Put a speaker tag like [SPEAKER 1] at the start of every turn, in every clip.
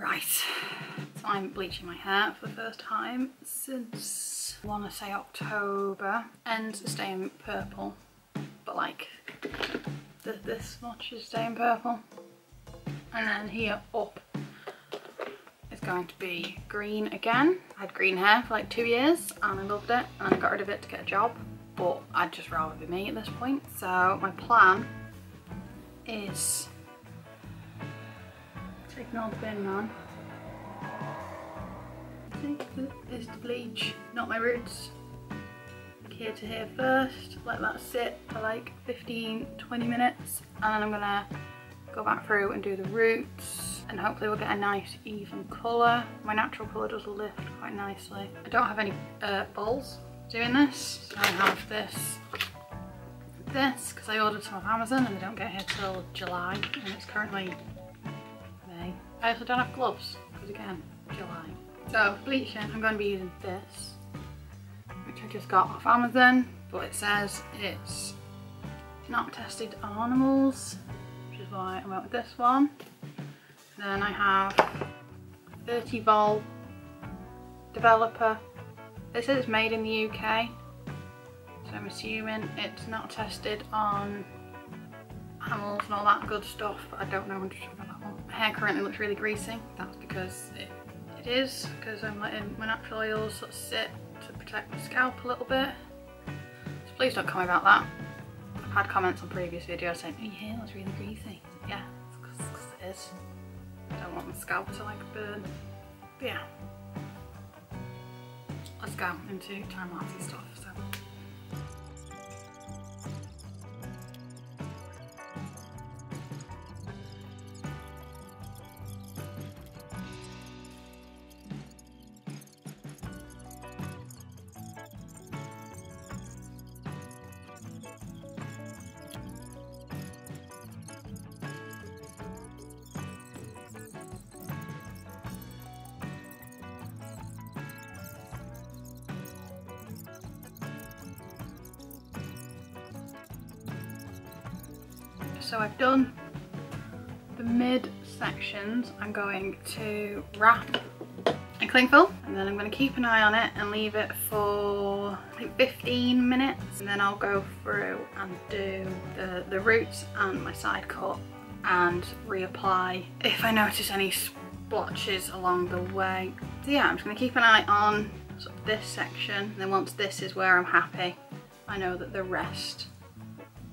[SPEAKER 1] Right, so I'm bleaching my hair for the first time since, I want to say October. Ends are staying purple, but like this much is staying purple. And then here up is going to be green again. I had green hair for like 2 years and I loved it, and I got rid of it to get a job, but I'd just rather be me at this point. So my plan is taking all the bin man. Is to bleach, not my roots. Here to here first, let that sit for like 15-20 minutes, and then I'm gonna go back through and do the roots, and hopefully we'll get a nice even colour. My natural colour does lift quite nicely. I don't have any balls doing this. I have this because I ordered some off Amazon and they don't get here till July, and it's currently May. I also don't have gloves because again, July. So bleaching, I'm going to be using this, which I just got off Amazon, but it says it's not tested on animals, which is why I went with this one. Then I have 30 volt developer. It says it's made in the UK, so I'm assuming it's not tested on animals and all that good stuff, but I don't know 100% about that one. My hair currently looks really greasy. That's because it is, because I'm letting my natural oils sort of sit to protect my scalp a little bit. So please don't comment about that. I've had comments on previous videos saying, oh, your hair looks really greasy. Yeah, it's because it is. I don't want my scalp to like burn. But yeah, let's go into time-lapsey stuff. So. So I've done the mid sections. I'm going to wrap and cling film, and then I'm going to keep an eye on it and leave it for like 15 minutes, and then I'll go through and do the roots and my side cut and reapply if I notice any splotches along the way. So yeah, I'm just going to keep an eye on sort of this section, and then once this is where I'm happy, I know that the rest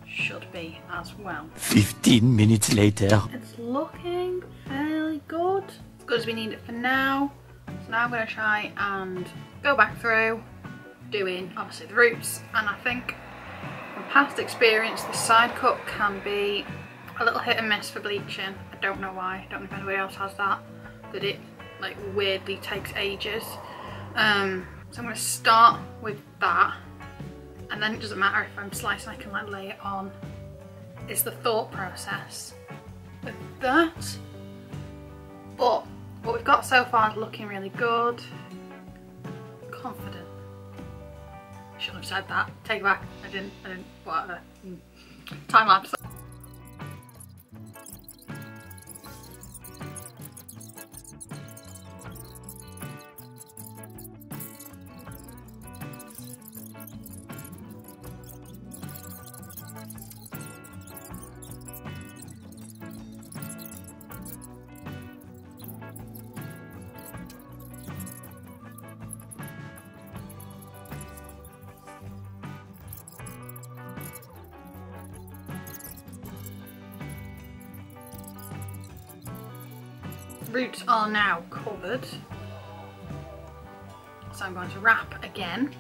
[SPEAKER 1] should be as well.
[SPEAKER 2] 15 minutes later.
[SPEAKER 1] It's looking fairly good. As good as we need it for now. So now I'm going to try and go back through doing obviously the roots, and I think from past experience the side cut can be a little hit and miss for bleaching. I don't know why, I don't know if anybody else has that it like weirdly takes ages. So I'm going to start with that. And then it doesn't matter if I'm slicing, I can like lay it on. It's the thought process with that. But what we've got so far is looking really good. Confident. I shouldn't have said that. Take it back. I didn't, whatever. Time lapse. Roots are now covered, so I'm going to wrap again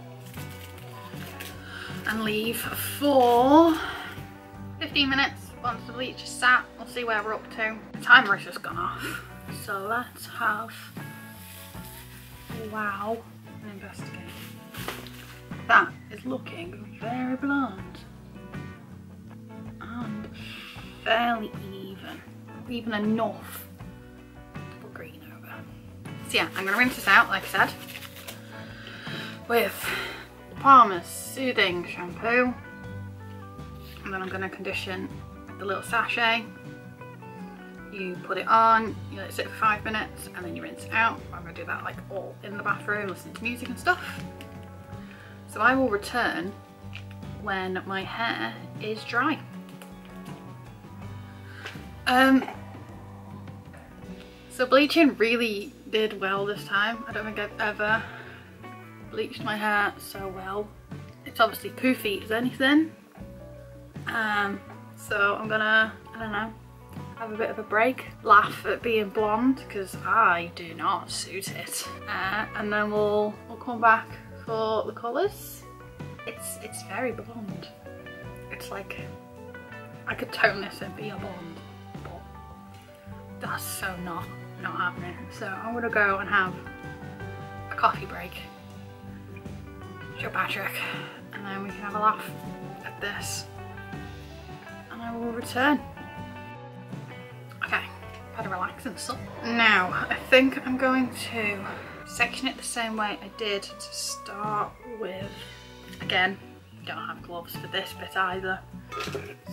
[SPEAKER 1] and leave for 15 minutes. Once the bleach is sat, we'll see where we're up to. The timer has just gone off, so let's have wow and investigate. That is looking very blonde and fairly even enough. So yeah, I'm going to rinse this out, like I said, with Palmer's Soothing Shampoo, and then I'm going to condition with the little sachet. You put it on, you let it sit for 5 minutes, and then you rinse it out. I'm gonna do that like all in the bathroom, listening to music and stuff. So I will return when my hair is dry. So bleaching really did well this time. I don't think I've ever bleached my hair so well. It's obviously poofy as anything. So I'm gonna, I don't know, have a bit of a break, laugh at being blonde because I do not suit it, and then we'll come back for the colours. It's very blonde. It's like I could tone this and be a blonde, but that's so not happening. So I'm gonna go and have a coffee break, Joe Patrick, and then we can have a laugh at this, and I will return. Okay, had a relaxing sup. Now I think I'm going to section it the same way I did to start with. Again, don't have gloves for this bit either,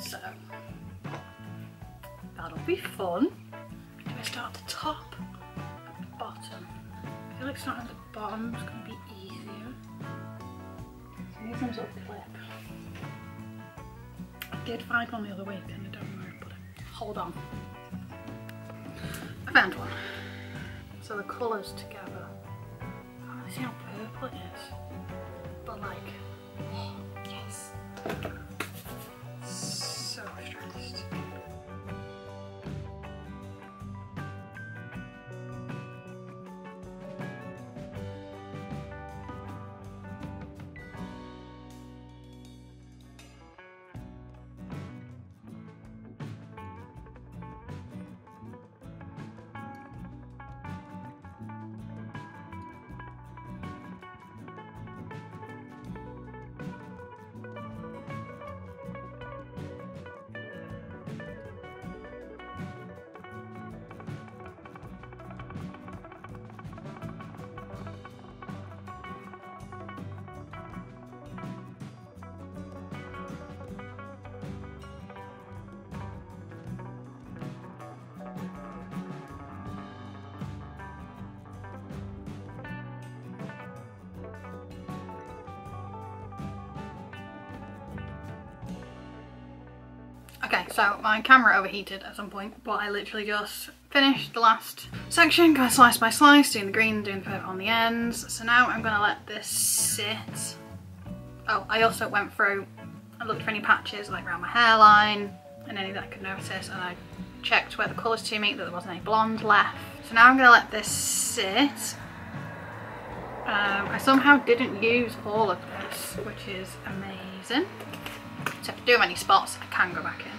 [SPEAKER 1] so that'll be fun. Do I start at the top, at the bottom? I feel like starting at the bottom is going to be easier. So I need some sort of clip. I did find one the other week and I don't know where I put it. Hold on. I found one. So the colours together. I can't really see how purple it is, but like, oh, yes. So stressed. Okay, so my camera overheated at some point, but I literally just finished the last section, going slice by slice, doing the green, doing the purple on the ends. So now I'm gonna let this sit. Oh, I also went through and looked for any patches like around my hairline and any that I could notice, and I checked where the colours to meet that there wasn't any blonde left. So now I'm gonna let this sit. I somehow didn't use all of this, which is amazing. So if I do have any spots, I can go back in.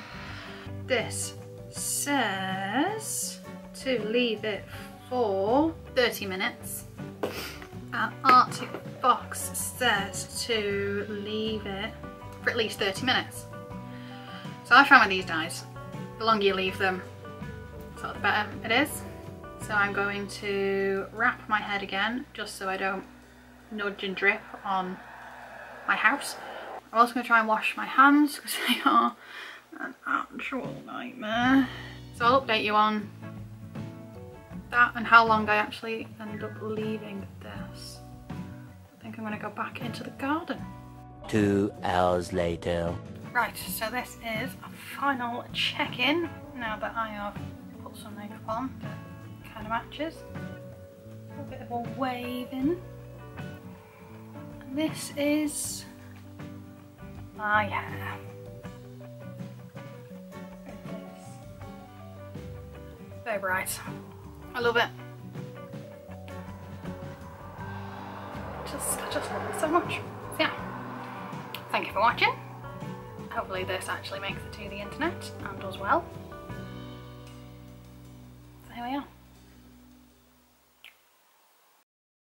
[SPEAKER 1] This says to leave it for 30 minutes. And Artic box says to leave it for at least 30 minutes. So I found with these dyes, the longer you leave them, sort of the better it is. So I'm going to wrap my head again, just so I don't nudge and drip on my house. I'm also going to try and wash my hands because they are an actual nightmare. So I'll update you on that and how long I actually end up leaving this. I think I'm going to go back into the garden.
[SPEAKER 2] 2 hours later.
[SPEAKER 1] Right, so this is a final check-in now that I have put some makeup on that kind of matches. A bit of a wave in. And this is my hair. Very bright. I love it. I just love it so much. So yeah, thank you for watching. Hopefully this actually makes it to the internet and does well. So here we are.